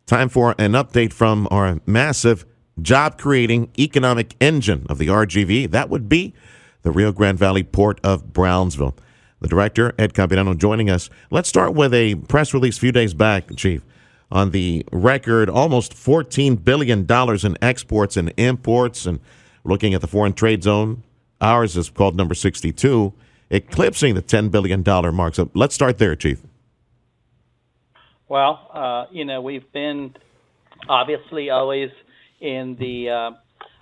Time for an update from our massive job-creating economic engine of the RGV. That would be the Rio Grande Valley Port of Brownsville. The director, Ed Campirano, joining us. Let's start with a press release a few days back, Chief, on the record almost $14 billion in exports and imports. And looking at the foreign trade zone, ours is called number 62, eclipsing the $10 billion mark. So let's start there, Chief. Well, we've been obviously always in the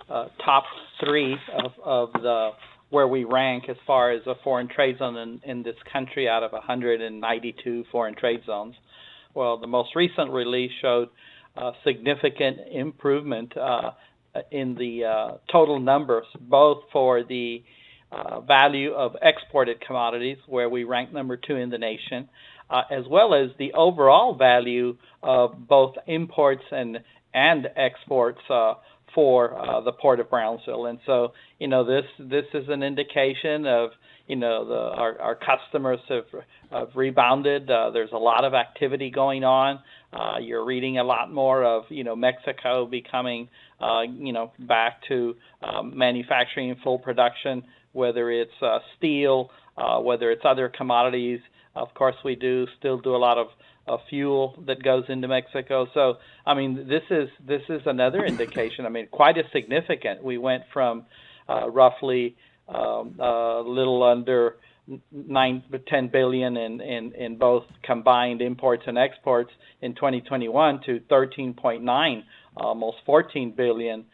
top three of the where we rank as far as a foreign trade zone in this country out of 192 foreign trade zones. Well, the most recent release showed significant improvement in the total numbers, both for the value of exported commodities, where we rank number 2 in the nation, as well as the overall value of both imports and exports for the Port of Brownsville. And so, this is an indication of, our customers have rebounded. There's a lot of activity going on. You're reading a lot more of, Mexico becoming, back to manufacturing in full production, whether it's steel, whether it's other commodities. Of course, we still do a lot of fuel that goes into Mexico. So, this is another indication. Quite a significant. We went from roughly a little under 10 billion in both combined imports and exports in 2021 to 13.9, almost 14 billion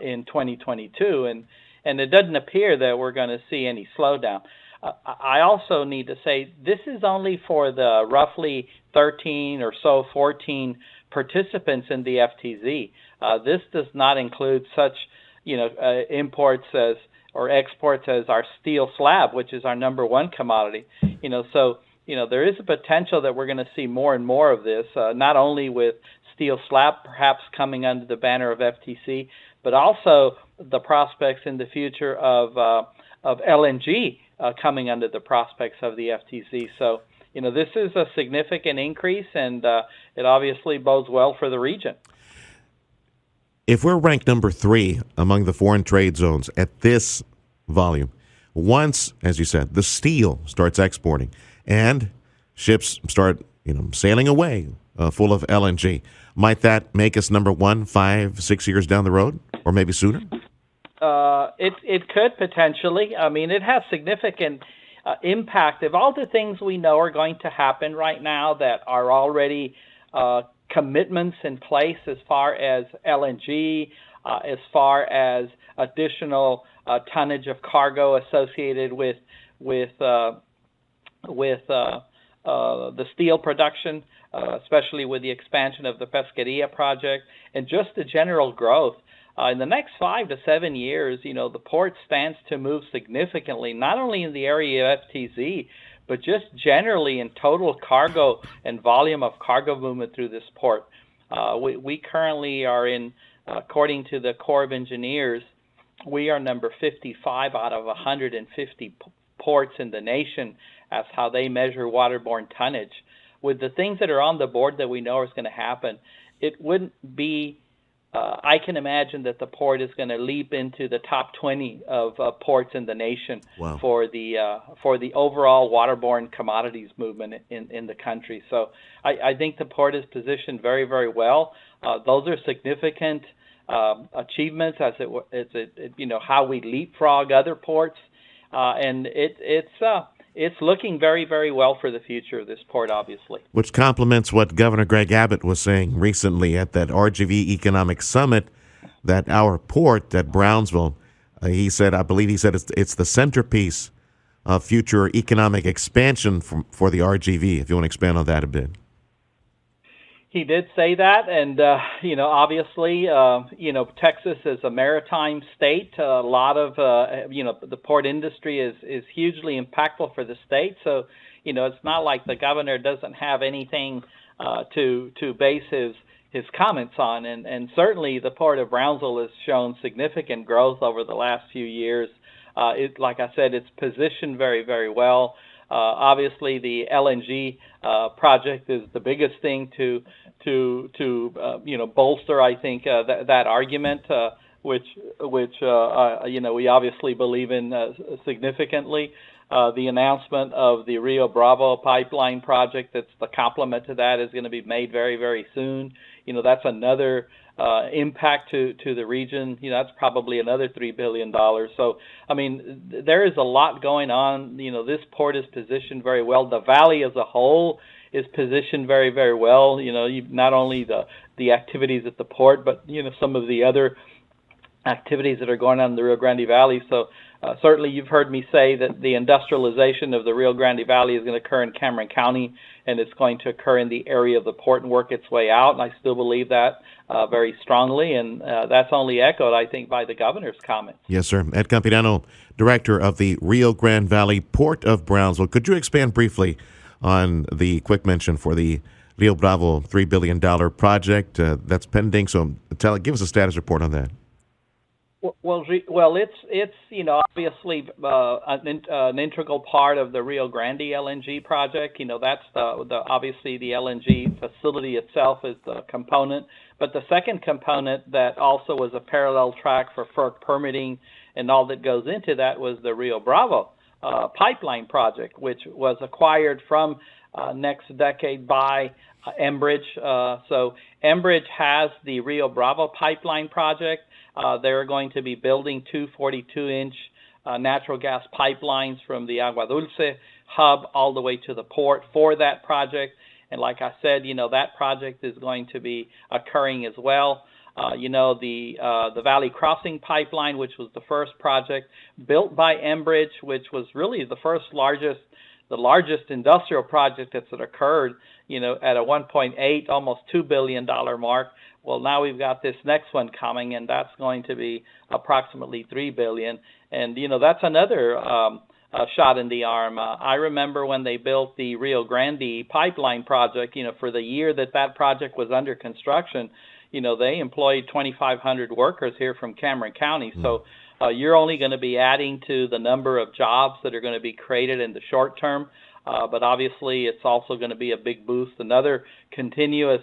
in 2022, and it doesn't appear that we're going to see any slowdown. I also need to say this is only for the roughly 13 or so 14 participants in the FTZ. This does not include such, imports or exports as our steel slab, which is our number one commodity. So there is a potential that we're going to see more and more of this, not only with steel slab perhaps coming under the banner of FTC, but also the prospects in the future of LNG coming under the prospects of the FTC. So, this is a significant increase, and it obviously bodes well for the region. If we're ranked number 3 among the foreign trade zones at this volume, once, as you said, the steel starts exporting and ships start, sailing away full of LNG, might that make us number 1 5-6 years down the road, or maybe sooner? It could potentially. It has significant impact. If all the things we know are going to happen right now that are already commitments in place as far as LNG, as far as additional tonnage of cargo associated with the steel production, especially with the expansion of the Pesqueria project, and just the general growth. In the next 5 to 7 years, the port stands to move significantly, not only in the area of FTZ, but just generally in total cargo and volume of cargo movement through this port. We currently are in, according to the Corps of Engineers, we are number 55 out of 150 ports in the nation as how they measure waterborne tonnage. With the things that are on the board that we know is going to happen, it wouldn't be I can imagine that the port is going to leap into the top 20 of ports in the nation. Wow. for the overall waterborne commodities movement in the country. So I think the port is positioned very, very well. Those are significant achievements as how we leapfrog other ports, and it's looking very, very well for the future of this port, obviously. Which complements what Governor Greg Abbott was saying recently at that RGV Economic Summit, that our port at Brownsville, I believe he said it's the centerpiece of future economic expansion for the RGV, if you want to expand on that a bit. He did say that, and obviously, Texas is a maritime state. A lot of the port industry is hugely impactful for the state. So, it's not like the governor doesn't have anything to base his comments on, and certainly the Port of Brownsville has shown significant growth over the last few years. Like I said, it's positioned very, very well. Obviously, the LNG project is the biggest thing to bolster, I think, that argument, which we obviously believe in significantly. The announcement of the Rio Bravo pipeline project, that's the complement to that, is going to be made very, very soon. That's another impact to the region. That's probably another $3 billion. So, I mean, there is a lot going on. This port is positioned very well. The valley as a whole is positioned very, very well. Not only the activities at the port, but some of the other activities that are going on in the Rio Grande Valley. So certainly you've heard me say that the industrialization of the Rio Grande Valley is going to occur in Cameron County, and it's going to occur in the area of the port and work its way out, and I still believe that very strongly, and that's only echoed, I think, by the governor's comments. Yes, sir. Ed Campirano, director of the Rio Grande Valley Port of Brownsville. Could you expand briefly on the quick mention for the Rio Bravo $3 billion project that's pending? So give us a status report on that. Well, it's obviously an integral part of the Rio Grande LNG project. That's obviously the LNG facility itself is the component, but the second component that also was a parallel track for FERC permitting and all that goes into that was the Rio Bravo pipeline project, which was acquired from Next Decade by Enbridge. So Enbridge has the Rio Bravo pipeline project. They're going to be building two 42-inch natural gas pipelines from the Agua Dulce hub all the way to the port for that project. And like I said, that project is going to be occurring as well. The Valley Crossing pipeline, which was the first project built by Enbridge, which was really the largest industrial project that's occurred, at a 1.8, almost $2 billion mark. Well, now we've got this next one coming, and that's going to be approximately $3 billion. And, that's another shot in the arm. I remember when they built the Rio Grande pipeline project, for the year that project was under construction, they employed 2,500 workers here from Cameron County. So you're only going to be adding to the number of jobs that are going to be created in the short term. But obviously, it's also going to be a big boost, another continuous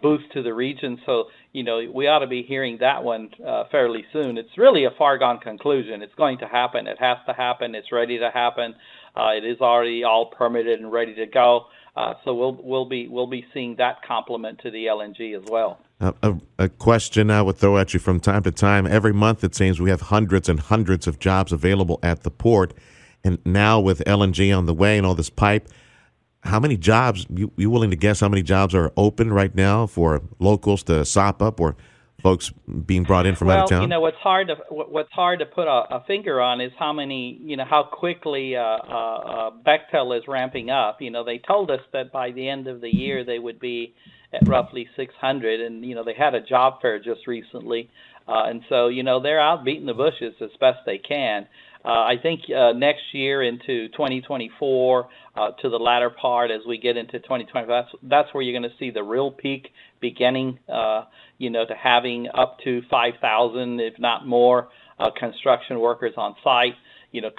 boost to the region. So, we ought to be hearing that one fairly soon. It's really a far-gone conclusion. It's going to happen. It has to happen. It's ready to happen. It is already all permitted and ready to go. So we'll be seeing that complement to the LNG as well. A question I would throw at you from time to time. Every month, it seems we have hundreds and hundreds of jobs available at the port. And now with LNG on the way and all this pipe, how many jobs, you willing to guess how many jobs are open right now for locals to sop up or folks being brought in from out of town? What's hard to put a finger on is how many, how quickly Bechtel is ramping up. They told us that by the end of the year they would be at roughly 600, and they had a job fair just recently, and so they're out beating the bushes as best they can. I think next year into 2024, to the latter part as we get into 2025, that's where you're going to see the real peak beginning, to having up to 5,000, if not more, construction workers on site.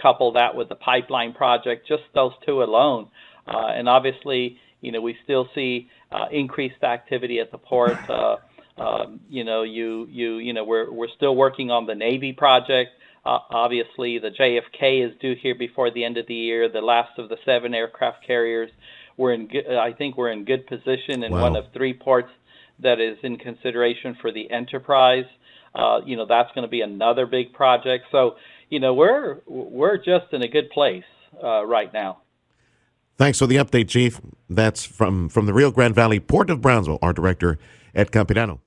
Couple that with the pipeline project, just those two alone. And obviously, we still see increased activity at the port. We're still working on the Navy project. Obviously, the JFK is due here before the end of the year, the last of the 7 aircraft carriers. I think we're in good position in one of 3 ports that is in consideration for the Enterprise. That's going to be another big project. So, we're just in a good place right now. Thanks for the update, Chief. That's from the Rio Grande Valley Port of Brownsville, our director, Ed Campirano.